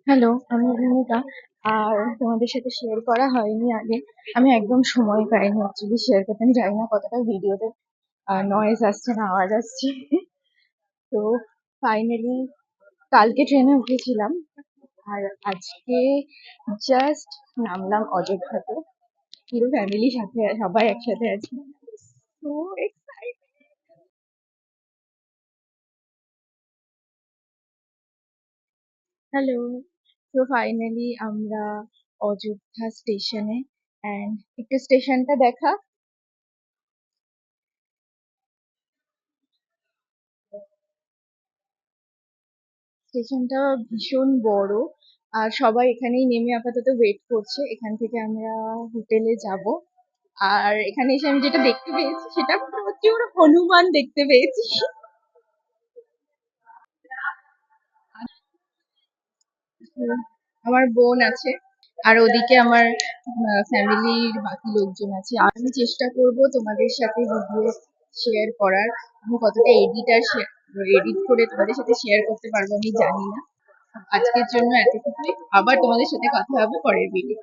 Hello, আমি ভূমিকা। আর তোমাদের সাথে শেয়ার করা হয়নি আগে। আমি একদম সময় পাইনি অ্যাকচুয়ালি শেয়ার করতে। আমি জানি না কতটা ভিডিওতে নয়েজ আসছে না আওয়াজ আসছে। তো ফাইনালি কালকে ট্রেনে উঠেছিলাম আর আজকে জাস্ট নামলাম অযোধ্যাতে। পুরো ফ্যামিলি সাথে সবাই একসাথে আছি। তো হ্যালো, তো ফাইনালি আমরা অযোধ্যা স্টেশনে। অ্যান্ড একটু স্টেশনটা দেখা। স্টেশনটা ভীষণ বড়। আর সবাই এখানেই নেমে আপাতত ওয়েট করছে। এখান থেকে আমরা হোটেলে যাব। আর এখানে এসে আমি যেটা দেখতে পেয়েছি সেটা প্রচুর হনুমান দেখতে পেয়েছি। আমার বোন আছে আর ওদিকে আমার ফ্যামিলির বাকি লোকজন আছে। আর আমি চেষ্টা করব তোমাদের সাথে ভিডিও শেয়ার করার। আমি কতটা এডিট করে তোমাদের সাথে শেয়ার করতে পারবো আমি জানি না। আজকের জন্য এতটুকুই। আবার তোমাদের সাথে কথা হবে পরের ভিডিও।